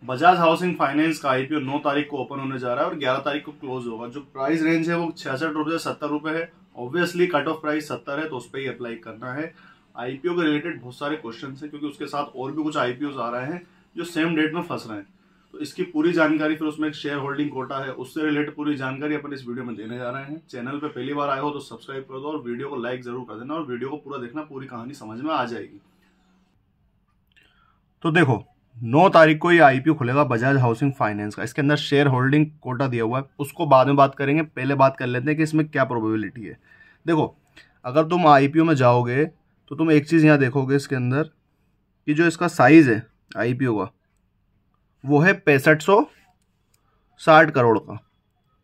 Bajaj housing finance का IPO 9 तारीख को ओपन होने जा रहा है और 11 तारीख को क्लोज होगा। जो प्राइस रेंज है वो 66 रुपये से 70 रुपये है। ऑब्वियसली कट ऑफ प्राइस 70 है तो उस पर ही अप्लाई करना है। आईपीओ के रिलेटेड बहुत सारे क्वेश्चन है क्योंकि उसके साथ और भी कुछ आईपीओ आ रहे हैं जो सेम डेट में फंस रहे हैं। तो इसकी पूरी जानकारी, फिर उसमें एक शेयर होल्डिंग कोटा है, उससे रिलेटेड पूरी जानकारी अपन इस वीडियो में देने जा रहे हैं। चैनल पे पहली बार आए हो तो सब्सक्राइब कर दो और वीडियो को लाइक जरूर कर देना और वीडियो को पूरा देखना, पूरी कहानी समझ में आ जाएगी। तो देखो 9 तारीख को ये आईपीओ खुलेगा बजाज हाउसिंग फाइनेंस का। इसके अंदर शेयर होल्डिंग कोटा दिया हुआ है, उसको बाद में बात करेंगे। पहले बात कर लेते हैं कि इसमें क्या प्रोबेबिलिटी है। देखो अगर तुम आईपीओ में जाओगे तो तुम एक चीज़ यहाँ देखोगे इसके अंदर कि जो इसका साइज़ है आईपीओ का वो है 6560 करोड़ का।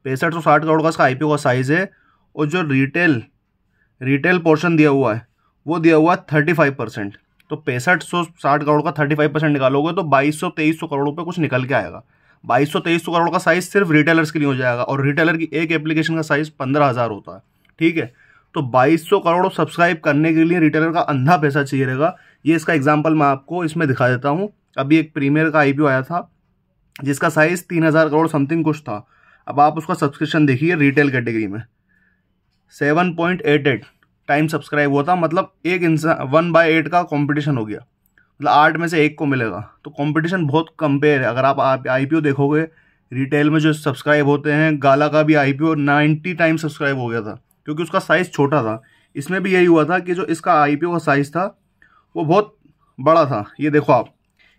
6560 करोड़ का इसका आईपीओ का साइज़ है। और जो रिटेल पोर्शन दिया हुआ है वो दिया हुआ है 35%। तो 6560 करोड़ का 35% निकालोगे तो 2200-2300 करोड़ रुपये कुछ निकल के आएगा। 2200-2300 करोड़ का साइज़ सिर्फ रिटेलर्स के लिए हो जाएगा और रिटेलर की एक एप्लीकेशन का साइज़ 15,000 होता है। ठीक है, तो 2200 करोड़ सब्सक्राइब करने के लिए रिटेलर का अंधा पैसा चाहिए रहेगा। ये इसका एग्जाम्पल मैं आपको इसमें दिखा देता हूँ। अभी एक प्रीमियर का आईपीओ आया था जिसका साइज़ 3000 करोड़ समथिंग कुछ था। अब आप उसका सब्सक्रिप्शन देखिए रिटेल कैटेगरी में 7.88 टाइम सब्सक्राइब हुआ था। मतलब एक इंसान 1/8 का कंपटीशन हो गया, मतलब 8 में से 1 को मिलेगा। तो कंपटीशन बहुत कंपेयर है। अगर आप आईपीओ देखोगे रिटेल में जो सब्सक्राइब होते हैं, गाला का भी आईपीओ 90 टाइम सब्सक्राइब हो गया था क्योंकि उसका साइज़ छोटा था। इसमें भी यही हुआ था कि जो इसका आईपीओ का साइज़ था वो बहुत बड़ा था। ये देखो आप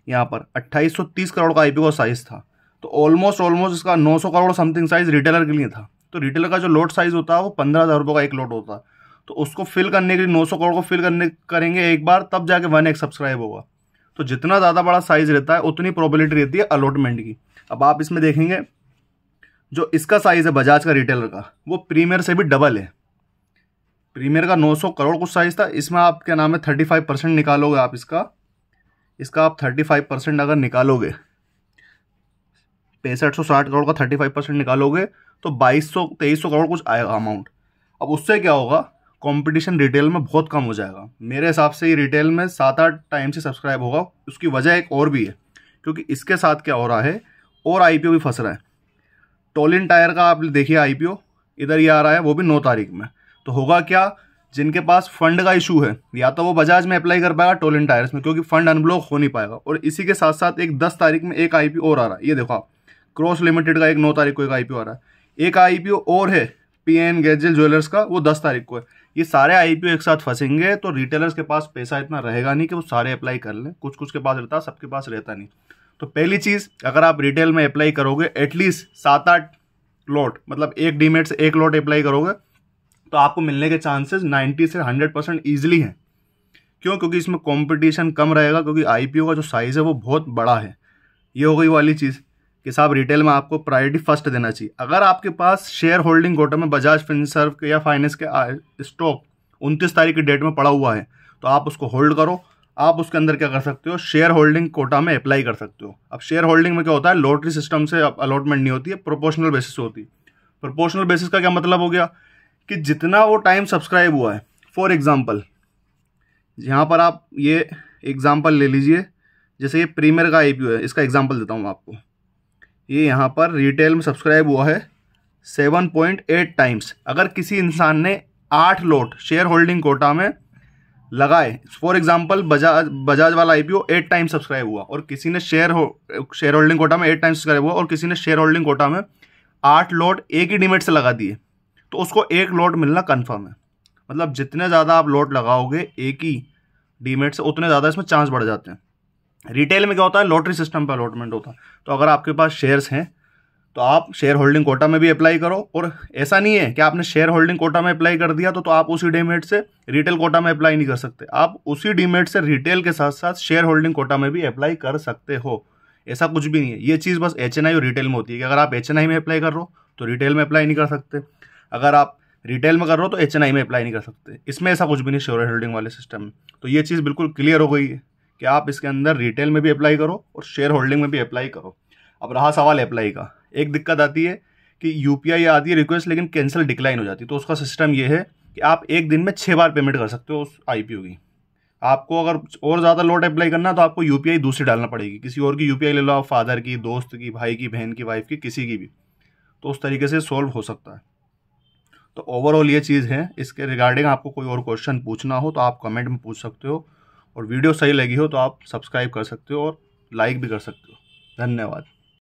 यहाँ पर 2830 करोड़ का आईपीओ का साइज़ था। तो ऑलमोस्ट इसका 900 करोड़ समथिंग साइज़ रिटेलर के लिए था। तो रिटेलर का जो लॉट साइज़ होता है वो 15,000 रुपये का एक लॉट होता है। तो उसको फिल करने के लिए 900 करोड़ को फिल करेंगे एक बार, तब जाके 1x सब्सक्राइब होगा। तो जितना ज़्यादा बड़ा साइज़ रहता है उतनी प्रोबेबिलिटी रहती है अलॉटमेंट की। अब आप इसमें देखेंगे जो इसका साइज़ है बजाज का रिटेलर का वो प्रीमियर से भी डबल है। प्रीमियर का 900 करोड़ कुछ साइज़ था, इसमें आप क्या नाम है 35% निकालोगे आप इसका आप 35% अगर निकालोगे 6560 करोड़ का 35% निकालोगे तो 2200-2300 करोड़ कुछ आएगा अमाउंट। अब उससे क्या होगा, कंपटीशन रिटेल में बहुत कम हो जाएगा। मेरे हिसाब से ये रिटेल में 7-8 टाइम से सब्सक्राइब होगा। उसकी वजह एक और भी है क्योंकि इसके साथ क्या हो रहा है और आईपीओ भी फंस रहा है। टोलिन टायर का आप देखिए आईपीओ इधर ही आ रहा है, वो भी 9 तारीख में। तो होगा क्या, जिनके पास फंड का इशू है या तो वो बजाज में अप्लाई कर पाएगा टोलिन टायर्स में क्योंकि फंड अनब्लॉक हो नहीं पाएगा। और इसी के साथ साथ एक 10 तारीख में एक आईपीओ और आ रहा है। ये देखो आप क्रॉस लिमिटेड का एक 9 तारीख को एक आईपीओ आ रहा है। एक आईपीओ और है पीएन गैजेल ज्वेलर्स का, वो 10 तारीख को है। ये सारे आईपीओ एक साथ फंसेंगे तो रिटेलर्स के पास पैसा इतना रहेगा नहीं कि वो सारे अप्लाई कर लें। कुछ कुछ के पास रहता है, सबके पास रहता नहीं। तो पहली चीज़, अगर आप रिटेल में अप्लाई करोगे एटलीस्ट 7-8 लॉट, मतलब एक डीमेट से एक लॉट अप्लाई करोगे तो आपको मिलने के चांसेस 90 से 100% ईजिली हैं। क्यों? क्योंकि इसमें कंपटीशन कम रहेगा क्योंकि आईपीओ का जो साइज़ है वो बहुत बड़ा है। ये हो गई वाली चीज़ कि साहब रिटेल में आपको प्रायोरिटी फर्स्ट देना चाहिए। अगर आपके पास शेयर होल्डिंग कोटा में बजाज फिनसर्व या फाइनेंस के स्टॉक 29 तारीख की डेट में पड़ा हुआ है तो आप उसको होल्ड करो। आप उसके अंदर क्या कर सकते हो, शेयर होल्डिंग कोटा में अप्लाई कर सकते हो। अब शेयर होल्डिंग में क्या होता है, लॉटरी सिस्टम से अलॉटमेंट नहीं होती है, प्रोपोर्शनल बेसिस होती है। प्रोपोर्शनल बेसिस का क्या मतलब हो गया कि जितना वो टाइम सब्सक्राइब हुआ है, फॉर एग्जांपल यहाँ पर आप ये एग्जांपल ले लीजिए, जैसे ये प्रीमियर का आईपीओ है, इसका एग्जांपल देता हूँ आपको। ये यहाँ पर रिटेल में सब्सक्राइब हुआ है 7.8 टाइम्स। अगर किसी इंसान ने 8 लॉट शेयर होल्डिंग कोटा में लगाए, फॉर एग्जांपल बजाज वाला आईपीओ 8 टाइम सब्सक्राइब हुआ और किसी ने शेयर होल्डिंग कोटा में 8 टाइम सब्सक्राइब हुआ और किसी ने शेयर होल्डिंग कोटा में 8 लॉट एक ही डीमेट से लगा दिए तो उसको एक लॉट मिलना कन्फर्म है। मतलब जितने ज़्यादा आप लॉट लगाओगे एक ही डीमेट से उतने ज़्यादा इसमें चांस बढ़ जाते हैं। रिटेल में क्या होता है, लॉटरी सिस्टम पर अलॉटमेंट होता है। तो अगर आपके पास शेयर्स हैं तो आप शेयर होल्डिंग कोटा में भी अप्लाई करो। और ऐसा नहीं है कि आपने शेयर होल्डिंग कोटा में अप्लाई कर दिया तो आप उसी डीमेट से रिटेल कोटा में अप्लाई नहीं कर सकते। आप उसी डीमेट से रिटेल के साथ साथ शेयर होल्डिंग कोटा में भी अप्लाई कर सकते हो। ऐसा कुछ भी नहीं है। ये चीज़ बस एचएनआई और रिटेल में होती है कि अगर आप एचएनआई में अप्लाई कर रहे हो तो रिटेल में अप्लाई नहीं कर सकते, अगर आप रिटेल में कर रहे हो तो एचएनआई में अप्लाई नहीं कर सकते। इसमें ऐसा कुछ भी नहीं शेयर होल्डिंग वाले सिस्टम में। तो ये चीज़ बिल्कुल क्लियर हो गई है कि आप इसके अंदर रिटेल में भी अप्लाई करो और शेयर होल्डिंग में भी अप्लाई करो। अब रहा सवाल अप्लाई का, एक दिक्कत आती है कि यूपीआई आती है रिक्वेस्ट लेकिन कैंसिल डिक्लाइन हो जाती है। तो उसका सिस्टम ये है कि आप एक दिन में 6 बार पेमेंट कर सकते हो उस आईपीओ की। आपको अगर और ज़्यादा लोड अप्लाई करना है तो आपको यूपीआई दूसरी डालना पड़ेगी, किसी और की यूपीआई ले लो आप, फादर की, दोस्त की, भाई की, बहन की, वाइफ की, किसी की भी, तो उस तरीके से सॉल्व हो सकता है। तो ओवरऑल ये चीज़ है। इसके रिगार्डिंग आपको कोई और क्वेश्चन पूछना हो तो आप कमेंट में पूछ सकते हो, और वीडियो सही लगी हो तो आप सब्सक्राइब कर सकते हो और लाइक भी कर सकते हो। धन्यवाद।